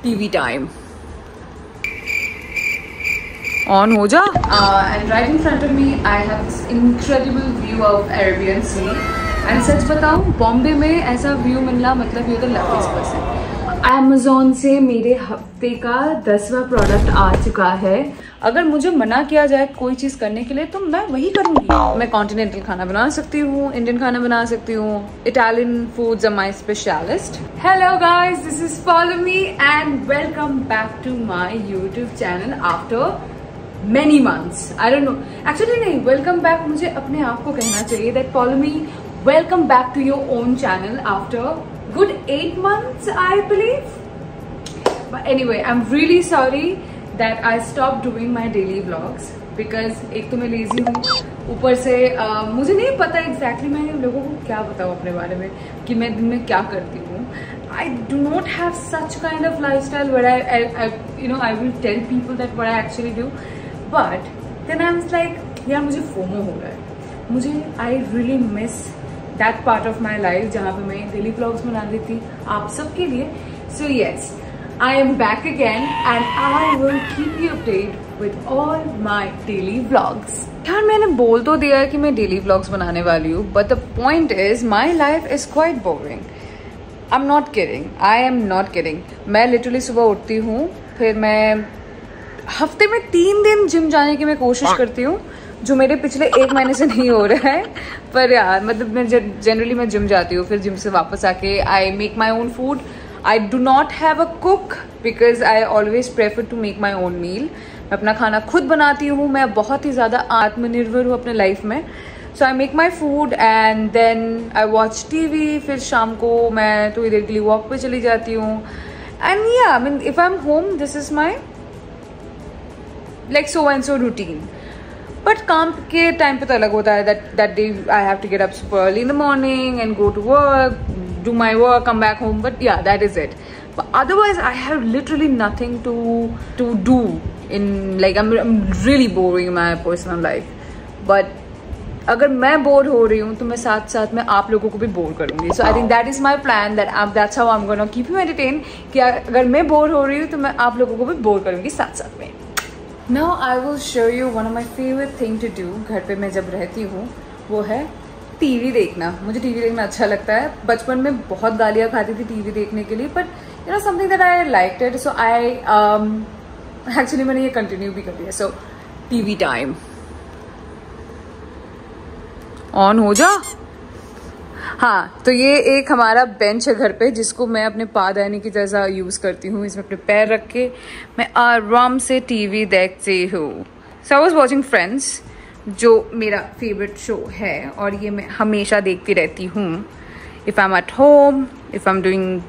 TV time on हो जा। And right in front of me I have this incredible view of Arabian Sea. And सच बताऊं, बॉम्बे में ऐसा व्यू मिलना मतलब you the luckiest person. Amazon से मेरे हफ्ते का 10वां प्रोडक्ट आ चुका है। अगर मुझे मना किया जाए कोई चीज करने के लिए तो मैं वही करूंगी। मैं कॉन्टिनेंटल खाना बना सकती हूँ, इंडियन खाना बना सकती हूँ, Italian foods are my specialist. Hello guys, this is follow me and welcome back to my YouTube channel after many months. I don't know. Actually नहीं, welcome back मुझे अपने आप को कहना चाहिए that follow me, welcome back to your own channel after good 8 months I believe. But anyway, I'm really sorry that I stopped doing my daily vlogs because एक तो मैं lazy हूँ, ऊपर से मुझे नहीं पता exactly मैं लोगों को क्या बताऊँ अपने बारे में कि मैं दिन में क्या करती हूँ। I do not have such kind of lifestyle where I will tell people that what I actually do. But then I was like, यार मुझे फोमो हो रहा है, मुझे I really miss that part of my life जहाँ पे मैं daily vlogs बना रही थी आप सबके लिए। So yes, I am back again and I will keep you updated with all my daily vlogs. यार मैंने बोल तो दिया है कि मैं डेली व्लॉग्स बनाने वाली हूँ, but the point is my life is quite boring. I'm not kidding. I am not kidding. मैं लिटरली सुबह उठती हूँ, फिर मैं हफ्ते में 3 दिन जिम जाने की मैं कोशिश करती हूँ, जो मेरे पिछले 1 महीने से नहीं हो रहा है। पर यार मतलब मैं जनरली मैं जिम जाती हूँ, फिर जिम से वापस आके I make my own food. I do not have a cook because I always prefer to make my own meal. मैं अपना खाना खुद बनाती हूँ, मैं बहुत ही ज़्यादा आत्मनिर्भर हूँ अपने लाइफ में। So I make my food and then I watch TV. फिर शाम को मैं थोड़ी देर के लिए वॉक पे चली जाती हूँ। एंड या I mean if I am home this is my like so and so routine. But काम के टाइम पे तो अलग होता है। that day I have to get up super early in the morning and go to work, do my work, come back home. But yeah, that is it. But otherwise I have literally nothing to do in like I'm really boring in my personal life. But अगर मैं bore हो रही हूँ तो मैं साथ साथ में आप लोगों को भी बोर करूँगी। So I think that is my plan, that's how I'm gonna keep you entertained कि अगर मैं बोर हो रही हूँ तो मैं आप लोगों को भी बोर करूँगी साथ साथ में। Now I will show you one of my favorite thing to do घर पे मैं जब रहती हूँ, वो है टीवी देखना। मुझे टीवी देखना अच्छा लगता है। बचपन में बहुत गालियाँ खाती थी टीवी देखने के लिए, but you know something that I liked it, so I actually मैंने ये कंटिन्यू भी कर दिया। So टीवी टाइम ऑन हो जा। हाँ, तो ये एक हमारा बेंच है घर पे जिसको मैं अपने पादानी की तरह यूज करती हूँ। इसमें अपने पैर रख के मैं आराम से टीवी देखती हूँ। सो आई वाज वाचिंग फ्रेंड्स, जो मेरा फेवरेट शो है और ये मैं हमेशा देखती रहती हूँ। If I am at home, if I am doing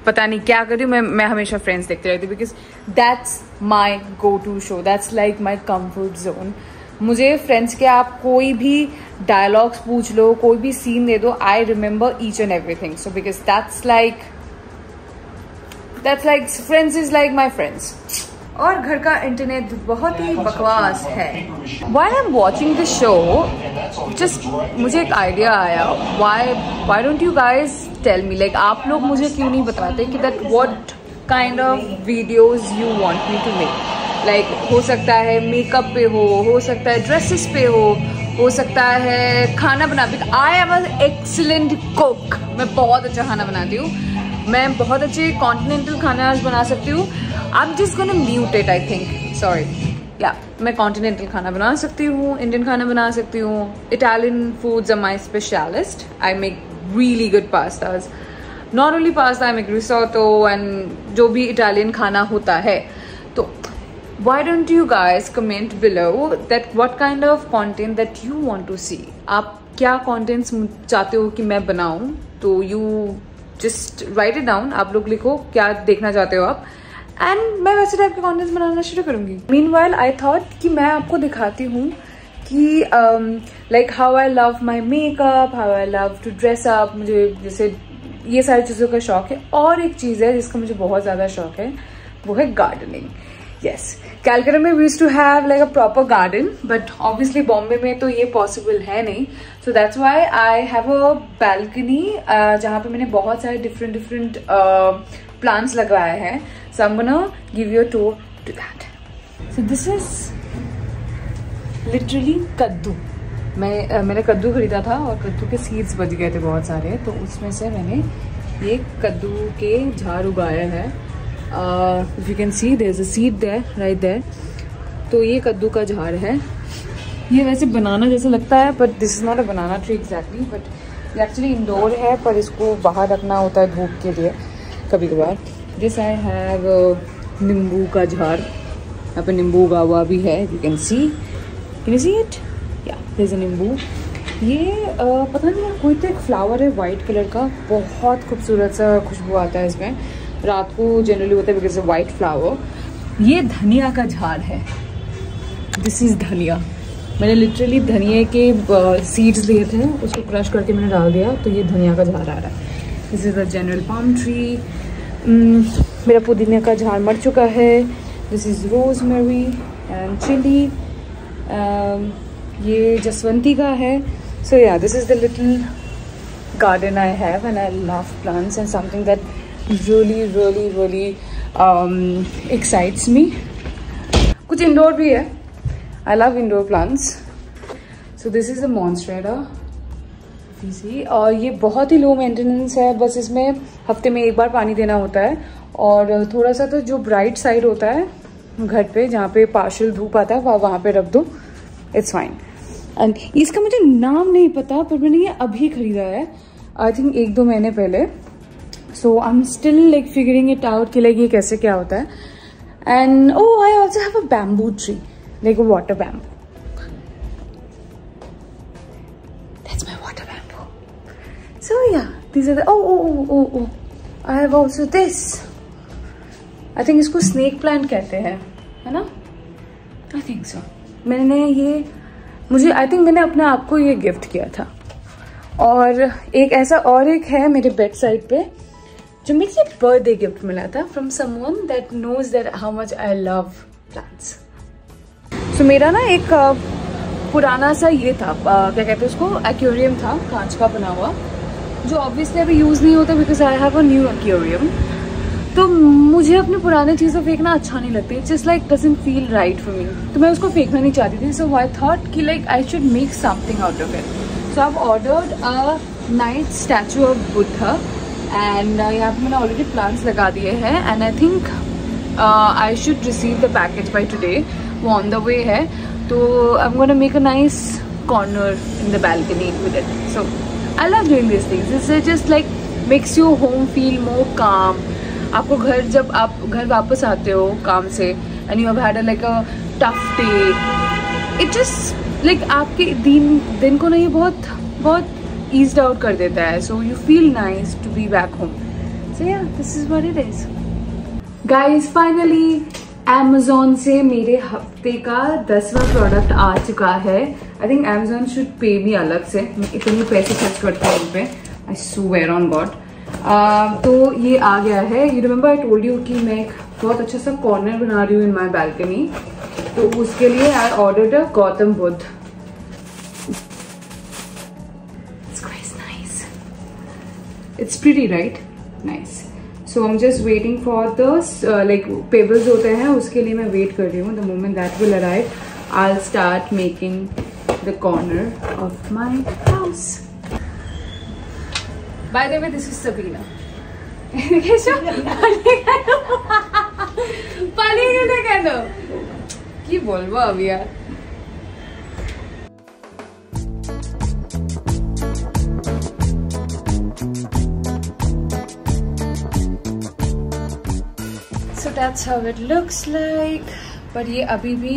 पता नहीं क्या कर रही हूँ, मैं हमेशा फ्रेंड्स देखती रहती हूँ because that's my go to show, that's like my comfort zone. मुझे फ्रेंड्स के आप कोई भी डायलॉग्स पूछ लो, कोई भी सीन दे दो, I remember each and everything. So because that's like friends is like my friends. और घर का इंटरनेट बहुत ही बकवास है। While I am watching this show just मुझे एक आइडिया आया, why don't you guys tell me, like आप लोग मुझे क्यों नहीं बताते कि that what kind of videos you want me to make. Like हो सकता है मेकअप पे हो सकता है ड्रेसेस पे हो सकता है खाना बना पे। आई एम एन एक्सीलेंट कुक, मैं बहुत अच्छा खाना बनाती हूँ, मैं बहुत अच्छे कॉन्टिनेंटल खाना बना सकती हूँ। I am just gonna mute it, I think, sorry. या मैं कॉन्टिनेंटल खाना बना सकती हूँ, इंडियन खाना बना सकती हूँ, Italian foods are my specialist. I make really good pastas, not only pasta, I make risotto and जो भी इटालियन खाना होता है। तो why don't you guys comment below that what kind of content that you want to see? आप क्या contents चाहते हो कि मैं बनाऊं? तो you just write it down. आप लोग लिखो क्या देखना चाहते हो आप, and मैं वैसे टाइप के contents बनाना शुरू करूंगी। Meanwhile, I thought कि मैं आपको दिखाती हूँ कि like how I love my makeup, how I love to dress up। मुझे जैसे ये सारी चीज़ों का शौक है। और एक चीज़ है जिसका मुझे बहुत ज़्यादा शौक है, वो है गार्डनिंग। Yes, Calcutta में we used to have like a proper garden, but obviously Bombay में तो ये possible है नहीं, so that's why I have a balcony जहाँ पे मैंने बहुत सारे different प्लांट्स लगवाए हैं. So I'm gonna give you a tour to that. So this is literally कद्दू. मैंने कद्दू खरीदा था और कद्दू के सीड्स बच गए थे बहुत सारे, तो उसमें से मैंने ये कद्दू के झाड़ उगाया है. If you can see there's a seed there, right there. तो ये कद्दू का झाड़ है. ये वैसे बनाना जैसा लगता है, but this is not a banana tree exactly, but actually indoor है, पर इसको बाहर रखना होता है धूप के लिए कभी कभार. दिस आई हैव नींबू का झाड़. यहाँ पे नींबू उगा हुआ भी है. You can you see it. या देयर इज अ नींबू. ये पता नहीं कोई तो एक फ्लावर है वाइट कलर का, बहुत खूबसूरत सा खुशबू आता है इसमें. रात को जनरली होता है बिकॉज ऑफ वाइट फ्लावर. ये धनिया का झाड़ है. दिस इज़ धनिया. मैंने लिटरली धनिया के सीड्स लिए थे, उसको क्रश करके मैंने डाल दिया, तो ये धनिया का झाड़ आ रहा है. This is the general palm tree. मेरा पुदीने का झाड़ मर चुका है. This is rosemary and chilli. ये जसवंती का है. So yeah this is the little garden I have and I love plants and something that really really really excites me. कुछ इंडोर भी है. I love indoor plants. So this is a monstera. और ये बहुत ही low maintenance है. बस इसमें हफ्ते में एक बार पानी देना होता है, और थोड़ा सा तो जो ब्राइट साइड होता है घर पे, जहाँ पे पार्शियल धूप आता है, वहाँ पे रख दो. It's fine. एंड इसका मुझे नाम नहीं पता, पर मैंने ये अभी खरीदा है, आई थिंक 1-2 महीने पहले. So I am still like figuring it out कि लाइक ये कैसे क्या होता है. And I also have a bamboo tree, like a water bamboo. That's my water bamboo. So yeah, these are the oh. I have also this. I think इसको snake plant कहते हैं, है ना? I think so. मैंने अपने आप को ये गिफ्ट किया था. और एक ऐसा और एक है मेरे बेड साइड पे, जो मुझे बर्थडे गिफ्ट मिला था from someone that knows that how much I love plants. तो मेरा ना एक पुराना सा ये था, क्या कहते हैं उसको, एक्वेरियम था, कांच का बना हुआ, जो ऑब्वियसली अभी यूज़ नहीं होता because I have a new aquarium. तो मुझे अपने पुराने चीज़ें फेंकना अच्छा नहीं लगती. It's just like doesn't feel right for me. तो मैं उसको फेंकना नहीं चाहती थी. सो आई थॉट कि like I should make something out of it. So I have ordered a night statue of Buddha, and यहाँ पे मैंने ऑलरेडी प्लांट्स लगा दिए हैं. And I think I should receive the package by today. वो on the way है. तो I am gonna make a nice corner in the balcony with it. So I love doing this things. It's just like makes you home feel more काम. आपको जब आप घर वापस आते हो काम से and you have had like a tough day, it just like आपके दिन को ना ये बहुत ईज्ड आउट कर देता है. So you feel nice to be back home. So yeah this is what it is. Guys finally Amazon से मेरे हफ्ते का 10वां प्रोडक्ट आ चुका है. I think Amazon should pay मी अलग से. मैं इतने पैसे खर्च करती हूँ उन पे. I swear on God. तो ये आ गया है. You remember I told you कि मैं एक बहुत अच्छा सा कॉर्नर बना रही हूँ इन माई बैल्कनी. तो उसके लिए I ordered a Gautam Buddha. It's quite nice. It's pretty right. Nice. So I'm just waiting for the like pebbles होते हैं, उसके लिए मैं वेट कर रही हूँ. The moment that will arrive, I'll start making the corner of my house. By the way, this is Sabina. पानी क्यों कहना? की बोलबो अभी यार. That's how it looks like. पर ये अभी भी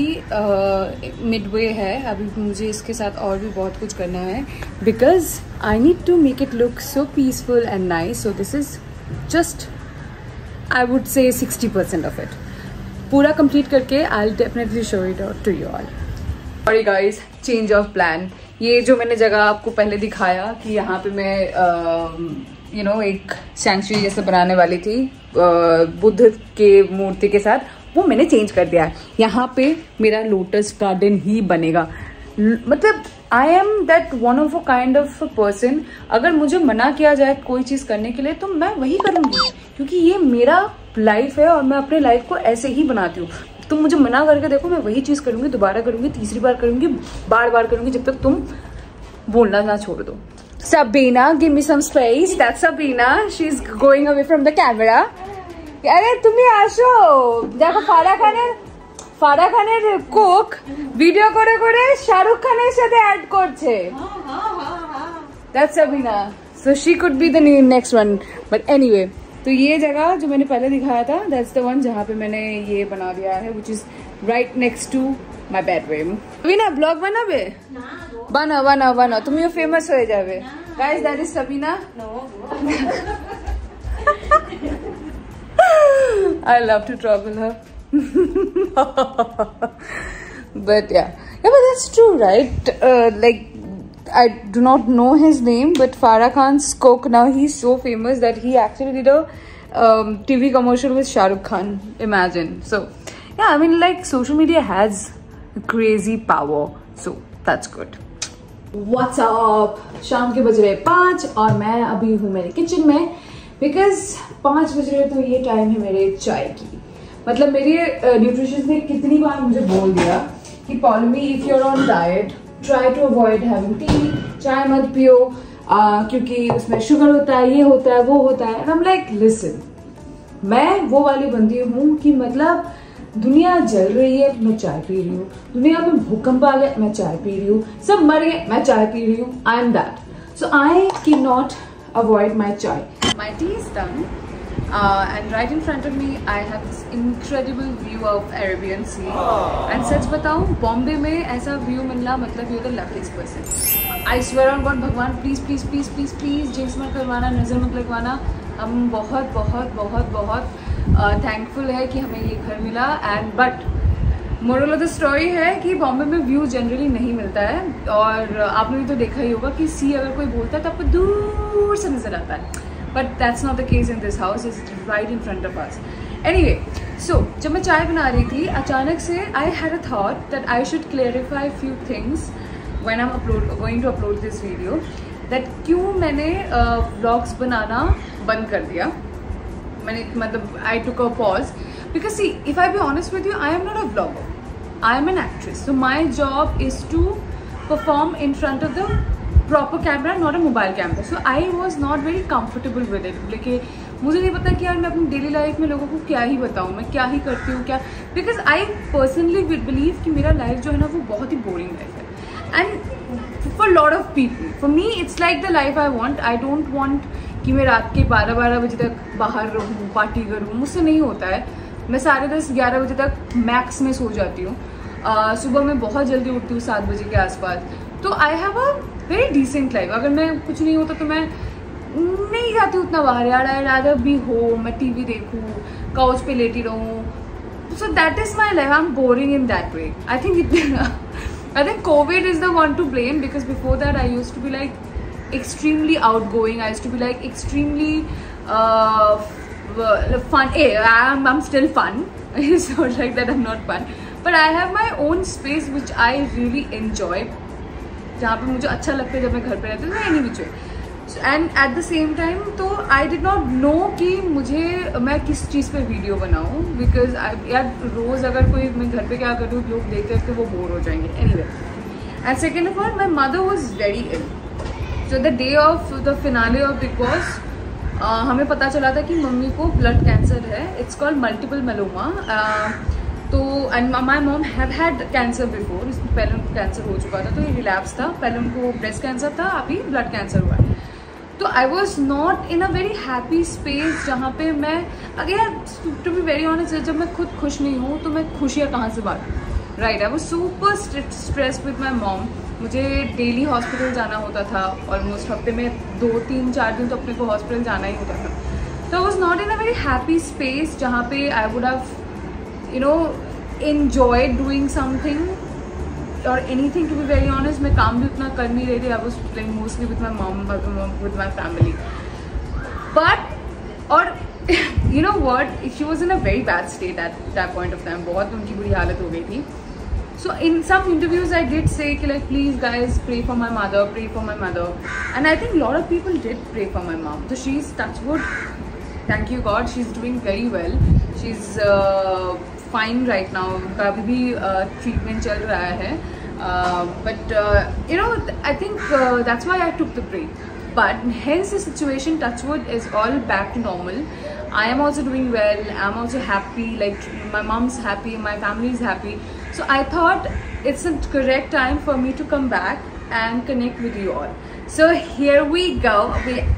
मिडवे है. अभी मुझे इसके साथ और भी बहुत कुछ करना है because I need to make it look so peaceful and nice. So this is just I would say 60% of it. पूरा कंप्लीट करके I will definitely show it out to you all. Sorry guys, change of plan. ये जो मैंने जगह आपको पहले दिखाया कि यहाँ पे मैं एक सैंक्चुरी जैसे बनाने वाली थी बुद्ध के मूर्ति के साथ, वो मैंने चेंज कर दिया है. यहाँ पे मेरा लोटस गार्डन ही बनेगा. मतलब आई am that one of a kind of person, अगर मुझे मना किया जाए कोई चीज करने के लिए तो मैं वही करूंगी, क्योंकि ये मेरा लाइफ है और मैं अपने लाइफ को ऐसे ही बनाती हूँ। तुम मुझे मना करके देखो, मैं वही चीज करूंगी, दोबारा करूंगी, तीसरी बार करूंगी, बार बार करूंगी, जब तक तुम बोलना ना छोड़ दो। Sabina, give me some space. That's Sabina. She's going away from the camera. अरे तुम्हें आशो देखो ফারা খানের কোক ভিডিও করে করে শাহরুখ খানের সাথে অ্যাড করছে। That's Sabina. So she could be the next one. But anyway, तो ये जगह जो मैंने पहले दिखाया था, that's the one जहाँ पे मैंने ये बना दिया है, which is right next to my bedroom. Sabina, vlog बनाबे? বানাও তুমিও ফেমাস হয়ে যাবে। Guys, that is Sabina. No. I love to trouble her. But yeah, but that's true, right? Like, I do not know his name, but Farah Khan's cook, now he's so famous that he actually did a TV commercial with Shah Rukh Khan. Imagine. So yeah, I mean, like, social media has crazy power, so that's good. What's up? शाम के बज रहे 5 और मैं अभी हूँ मेरे kitchen में, बिकॉज 5 बज रहे तो ये टाइम है मेरे चाय की। मतलब मेरे न्यूट्रिशनिस्ट ने कितनी बार मुझे बोल दिया कि Poulami, if you are on diet try to avoid having tea, चाय मत पियो क्योंकि उसमें शुगर होता है, ये होता है, वो होता है। And I am like, listen, मैं वो वाली बंदी हूँ कि मतलब दुनिया जल रही है, मैं चाय पी रही हूँ, दुनिया में भूकंप आ गया, मैं चाय पी रही हूँ, सब मर गए, मैं चाय पी रही हूँ। I am that, so I can not avoid my chai. My tea is done and right in front of me I have this incredible view of Arabian Sea and सच बताऊँ बॉम्बे में ऐसा व्यू मिलना मतलब you're the luckiest person. I swear on God, भगवान please please please please please jinx मत करवाना, नजर मत लगवाना। हम बहुत बहुत बहुत बहुत थैंकफुल है कि हमें ये घर मिला। And but moral of the story है कि बॉम्बे में व्यू जनरली नहीं मिलता है, और आपने भी तो देखा ही होगा कि सी अगर कोई बोलता है तो आपको दूर से नजर आता है, but that's not the case in this house, is right in front of us. Anyway, so जब मैं चाय बना रही थी अचानक से I had a thought that I should clarify few things when I am going to upload this video, that क्यों मैंने व्लॉग्स बनाना बंद कर दिया। मैंने मतलब I took a pause because see, if I be honest with you, I am not a vlogger, I am an actress, so my job is to perform in front of the proper camera, not a mobile camera. So I was not very comfortable with it. लेकिन मुझे नहीं पता कि यार मैं अपनी daily life में लोगों को क्या ही बताऊँ, मैं क्या ही करती हूँ क्या, बिकॉज आई पर्सनली बिलीव कि मेरा लाइफ जो है ना वो बहुत ही बोरिंग लाइफ है। And for lot of people, for me it's like the life I want. I don't want कि मैं रात के 12 बजे तक बाहर रहूँ, पार्टी करूँ, मुझसे नहीं होता है। मैं 10:30-11 बजे तक मैक्स में सो जाती हूँ। सुबह मैं बहुत जल्दी उठती हूँ 7 बजे के आसपास। तो I have a very decent life. अगर मैं कुछ नहीं होता तो मैं नहीं जाती उतना बाहर, यार आई रादर बी होम, मैं टीवी देखूँ, काउच पे लेटी रहूँ। So that is my life, I am boring in that way. I think Covid is the one to blame, because before that I used to be like extremely outgoing. I used to be like extremely fun. I'm still fun. It's not like that I'm not fun, but I have my own space which I really enjoy, जहाँ पे मुझे अच्छा लगता है जब मैं घर पे रहती हूँ, any which way. And at the same time तो I did not know कि मैं किस चीज़ पे वीडियो बनाऊँ, because यार रोज़ अगर कोई मैं घर पे क्या करूँ, लोग देखते देखते वो बोर हो जाएंगे। Anyway, and second of all, my mother was very ill. So the day of the finale of Big Boss, हमें पता चला था कि मम्मी को ब्लड कैंसर है। It's called multiple myeloma. तो and my mom have had cancer before, पहले उनको कैंसर हो चुका था तो ये रिलैप्स था। पहले उनको ब्रेस्ट कैंसर था, अभी ब्लड कैंसर हुआ है। तो I was not in a very happy space जहाँ पे मैं, अगर टू बी वेरी ऑनेस्ट, जब मैं खुद खुश नहीं हूँ तो मैं खुशियाँ कहाँ से बांटूँ, right. I was super stress with my mom. मुझे डेली हॉस्पिटल जाना होता था, ऑलमोस्ट हफ्ते में 2-3-4 दिन तो अपने को हॉस्पिटल जाना ही होता था। तो I was not in a very happy space जहाँ पे I would have enjoy doing something और anything. To be very honest, मैं काम भी उतना कर नहीं रही थी। I was playing mostly with my mom, with my family. But और you know what, she was in a very bad state at that point of time. बहुत उनकी बुरी हालत हो गई थी। So in some interviews I did say like, please guys pray for my mother, pray for my mother, and I think a lot of people did pray for my mom. So she's, touch wood, thank you God, she's doing very well. She's fine right now. उनका अभी भी treatment चल रहा है. But you know, I think that's why I took the break. But hence the situation, touch wood, is all back to normal. I am also doing well. I'm also happy. Like my mom's happy, my family is happy. So I thought it's a correct time for me to come back and connect with you all. So here we go.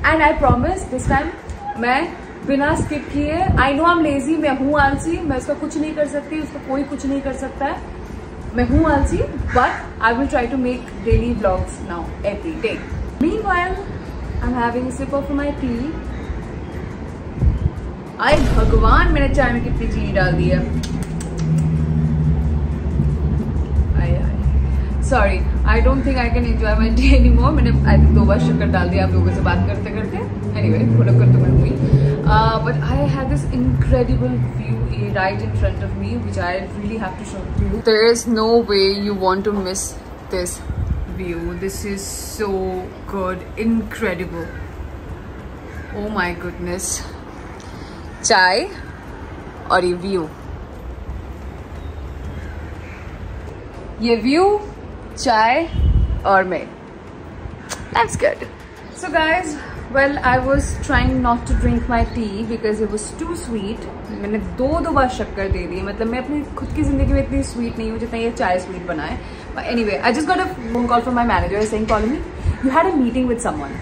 And I promise this time मैं बिना skip किए, I know I'm lazy, मैं हूँ आलसी, मैं उसका कुछ नहीं कर सकती, उसका कोई कुछ नहीं कर सकता है, मैं हूँ आलसी, but I will try to make daily vlogs now every day. Meanwhile, I'm having a sip of my tea. आय भगवान, मैंने चाय में कितनी चीनी डाल दी है. Sorry, I don't think I can enjoy my tea anymore. मैंने I think 2 बार शक्कर डाल दिया आप लोगों से बात करते करते. Anyway, थोड़ा कर तो मैं हुई. But I had this incredible view right in front of me, which I really have to show you. There is no way you want to miss this view. This is so good, incredible. Oh my goodness. चाय और ये view, ये view, चाय और मैं. That's good. So guys, well, I was trying not to drink my tea because it was too sweet. मैंने दो बार शक्कर दे दी. मतलब मैं अपनी खुद की जिंदगी में इतनी स्वीट नहीं हूँ जितना ये चाय स्वीट बना है. But anyway, I just got a phone call from my manager saying, calling me, you had a meeting with someone.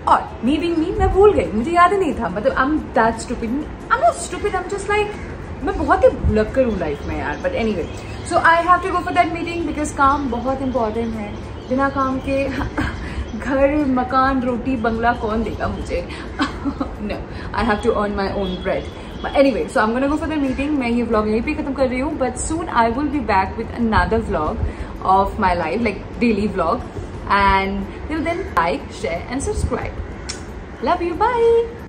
और मीटिंग मी मैं भूल गई, मुझे याद ही नहीं था. मतलब I'm that stupid. I'm not stupid. I'm just like, मैं बहुत ही भुलक्कड़ हूँ लाइफ में यार. But anyway, so I have to go for that meeting because काम बहुत important है. बिना काम के घर, मकान, रोटी, बंगला कौन देगा मुझे? No, I have to earn my own bread. But anyway, so I'm gonna go for the meeting. मैं ये vlog यहीं पे खत्म कर रही हूँ. But soon I will be back with another vlog of my life, like daily vlog. And till then, like, share and subscribe. Love you. Bye.